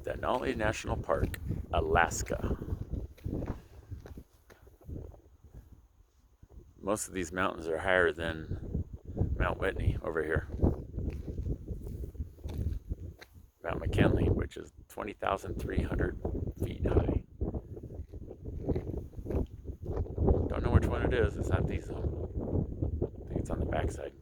Denali National Park, Alaska. Most of these mountains are higher than Mount Whitney over here. Mount McKinley, which is 20,300 feet high. Don't know which one it is. It's not these though. I think it's on the backside.